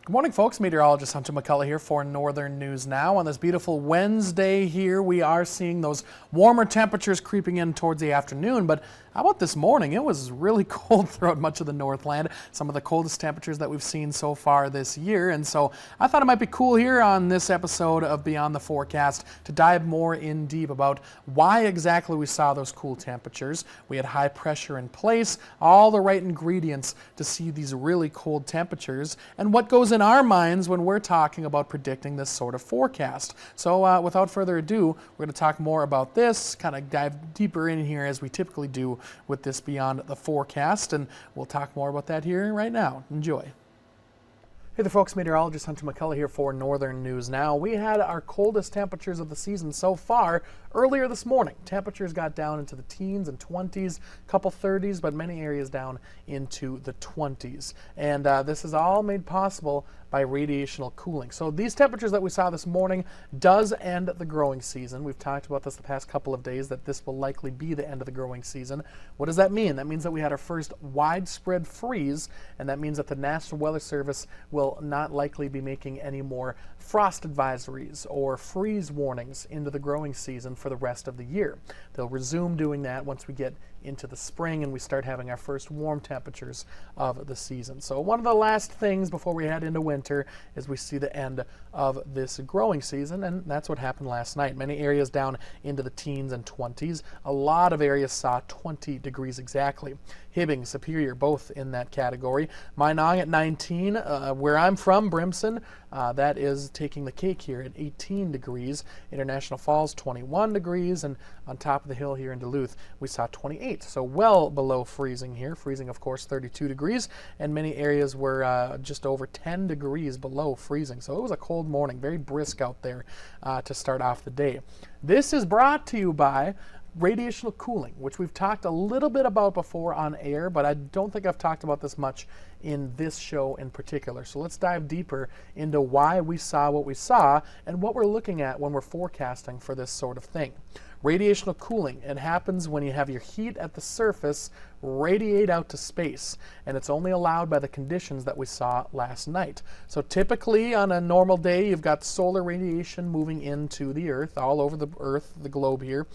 Good morning, folks. Meteorologist Hunter McCullough here for Northern News Now. On this beautiful Wednesday here, we are seeing those warmer temperatures creeping in towards the afternoon. But how about this morning? It was really cold throughout much of the Northland. Some of the coldest temperatures that we've seen so far this year. And so I thought it might be cool here on this episode of Beyond the Forecast to dive more in deep about why exactly we saw those cool temperatures. We had high pressure in place, all the right ingredients to see these really cold temperatures, and what goes in our minds when we're talking about predicting this sort of forecast. So without further ado, we're going to talk more about this, kind of dive deeper in here as we typically do with this Beyond the Forecast, and we'll talk more about that here right now. Enjoy. Hey there, folks. Meteorologist Hunter McCullough here for Northern News Now. We had our coldest temperatures of the season so far earlier this morning. Temperatures got down into the teens and 20s, a couple 30s, but many areas down into the 20s. And this is all made possible by radiational cooling. So these temperatures that we saw this morning does end the growing season. We've talked about this the past couple of days, that this will likely be the end of the growing season. What does that mean? That means that we had our first widespread freeze, and that means that the National Weather Service will not likely be making any more frost advisories or freeze warnings into the growing season for the rest of the year. They'll resume doing that once we get into the spring and we start having our first warm temperatures of the season. So one of the last things before we head into winter is we see the end of this growing season, and that's what happened last night. Many areas down into the teens and 20s. A lot of areas saw 20 degrees exactly. Hibbing, Superior, both in that category. Minong at 19. Where I'm from, Brimson, that is taking the cake here at 18 degrees. International Falls, 21 degrees. And on top of the hill here in Duluth, we saw 28. So well below freezing here. Freezing, of course, 32 degrees. And many areas were just over 10 degrees below freezing. So it was a cold morning, very brisk out there to start off the day. This is brought to you by radiational cooling, which we've talked a little bit about before on air, but I don't think I've talked about this much in this show in particular. So let's dive deeper into why we saw what we saw and what we're looking at when we're forecasting for this sort of thing. Radiational cooling, it happens when you have your heat at the surface radiate out to space, and it's only allowed by the conditions that we saw last night. So typically on a normal day, you've got solar radiation moving into the Earth, all over the Earth, the globe here,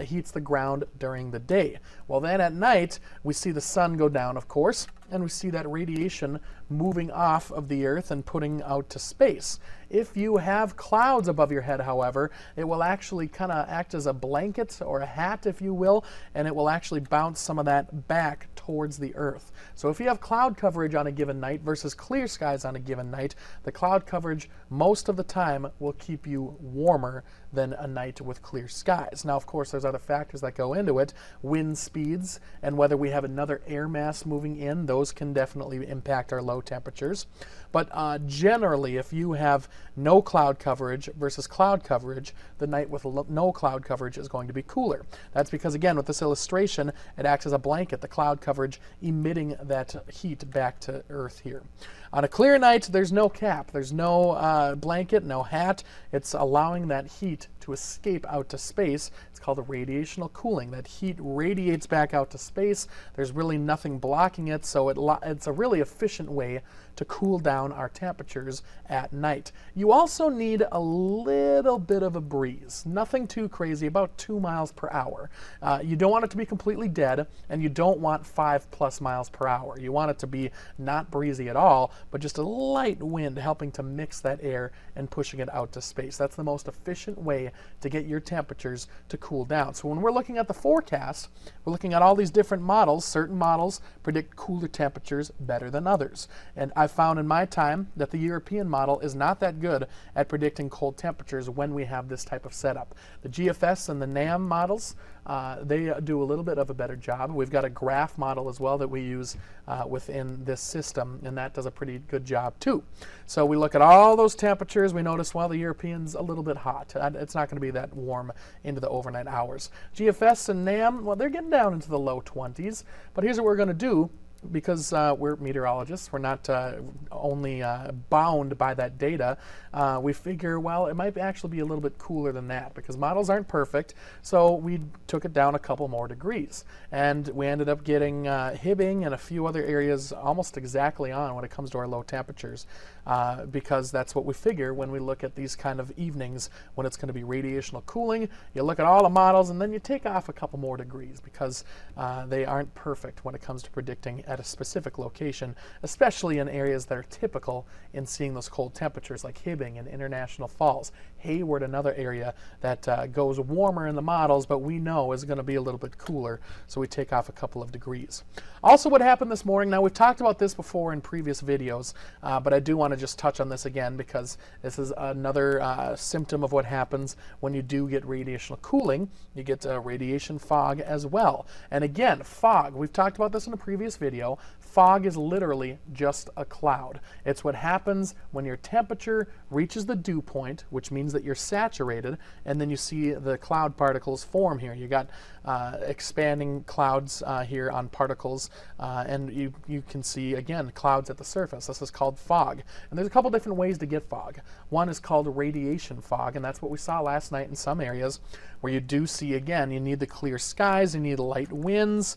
heats the ground during the day. Well, then at night, we see the sun go down, of course, and we see that radiation moving off of the Earth and putting out to space. If you have clouds above your head, however, it will actually kind of act as a blanket or a hat, if you will, and it will actually bounce some of that back towards the Earth. So if you have cloud coverage on a given night versus clear skies on a given night, the cloud coverage most of the time will keep you warmer than a night with clear skies. Now, of course, there's other factors that go into it. Wind speeds and whether we have another air mass moving in, those can definitely impact our low temperatures. But generally, if you have no cloud coverage versus cloud coverage, the night with no cloud coverage is going to be cooler. That's because, again, with this illustration, it acts as a blanket, the cloud coverage emitting that heat back to Earth here. On a clear night, there's no cap. There's no blanket, no hat. It's allowing that heat to escape out to space. It's called a radiational cooling. That heat radiates back out to space. There's really nothing blocking it, so it's a really efficient way to cool down our temperatures at night. You also need a little bit of a breeze. Nothing too crazy, about 2 miles per hour. You don't want it to be completely dead, and you don't want 5+ miles per hour. You want it to be not breezy at all, but just a light wind helping to mix that air and pushing it out to space. That's the most efficient way to get your temperatures to cool down. So when we're looking at the forecast, we're looking at all these different models. Certain models predict cooler temperatures better than others. And I found in my time that the European model is not that good at predicting cold temperatures when we have this type of setup. The GFS and the NAM models, they do a little bit of a better job. We've got a graph model as well that we use within this system, and that does a pretty good job too. So we look at all those temperatures. We notice, well, the European's a little bit hot. It's not going to be that warm into the overnight hours. GFS and NAM, well, they're getting down into the low 20s, but here's what we're going to do. because we're meteorologists, we're not only bound by that data, we figure, well, it might actually be a little bit cooler than that because models aren't perfect, so we took it down a couple more degrees. And we ended up getting Hibbing and a few other areas almost exactly on when it comes to our low temperatures, because that's what we figure when we look at these kind of evenings when it's going to be radiational cooling. You look at all the models and then you take off a couple more degrees because they aren't perfect when it comes to predicting at a specific location, especially in areas that are typical in seeing those cold temperatures like Hibbing and International Falls. Hayward, another area that goes warmer in the models, but we know is going to be a little bit cooler, so we take off a couple of degrees. Also, what happened this morning, now we've talked about this before in previous videos, but I do want to just touch on this again because this is another symptom of what happens when you do get radiational cooling. You get radiation fog as well. And again, fog, we've talked about this in a previous video. Fog is literally just a cloud. It's what happens when your temperature reaches the dew point, which means that you're saturated, and then you see the cloud particles form here. You got expanding clouds here on particles, and you can see, again, clouds at the surface. This is called fog. And there's a couple different ways to get fog. One is called radiation fog, and that's what we saw last night in some areas where you do see, again, you need the clear skies, you need light winds,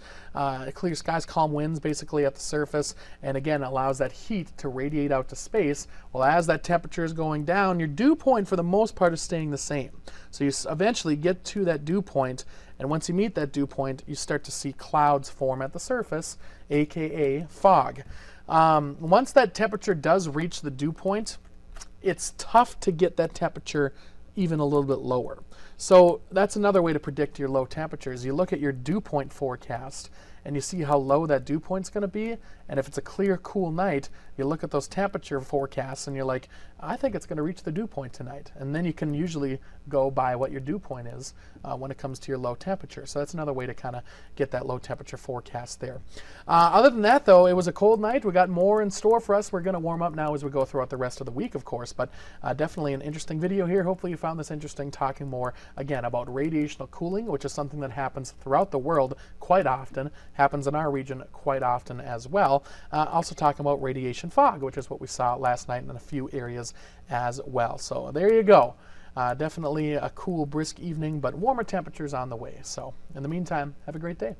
clear skies, calm winds basically at the surface, and again allows that heat to radiate out to space. Well, as that temperature is going down, your dew point for the most part is staying the same. So you eventually get to that dew point, and once you meet that dew point, you start to see clouds form at the surface, aka fog. Once that temperature does reach the dew point, it's tough to get that temperature even a little bit lower. So that's another way to predict your low temperatures. You look at your dew point forecast and you see how low that dew point's going to be, and if it's a clear, cool night, you look at those temperature forecasts and you're like, I think it's going to reach the dew point tonight. And then you can usually go by what your dew point is when it comes to your low temperature. So that's another way to kind of get that low temperature forecast there. Other than that, though, it was a cold night. We got more in store for us. We're going to warm up now as we go throughout the rest of the week, of course, but definitely an interesting video here. Hopefully you found this interesting, talking more, again, about radiational cooling, which is something that happens throughout the world quite often, happens in our region quite often as well. Also talking about radiation fog, which is what we saw last night in a few areas as well. So there you go. Definitely a cool, brisk evening, but warmer temperatures on the way. So in the meantime, have a great day.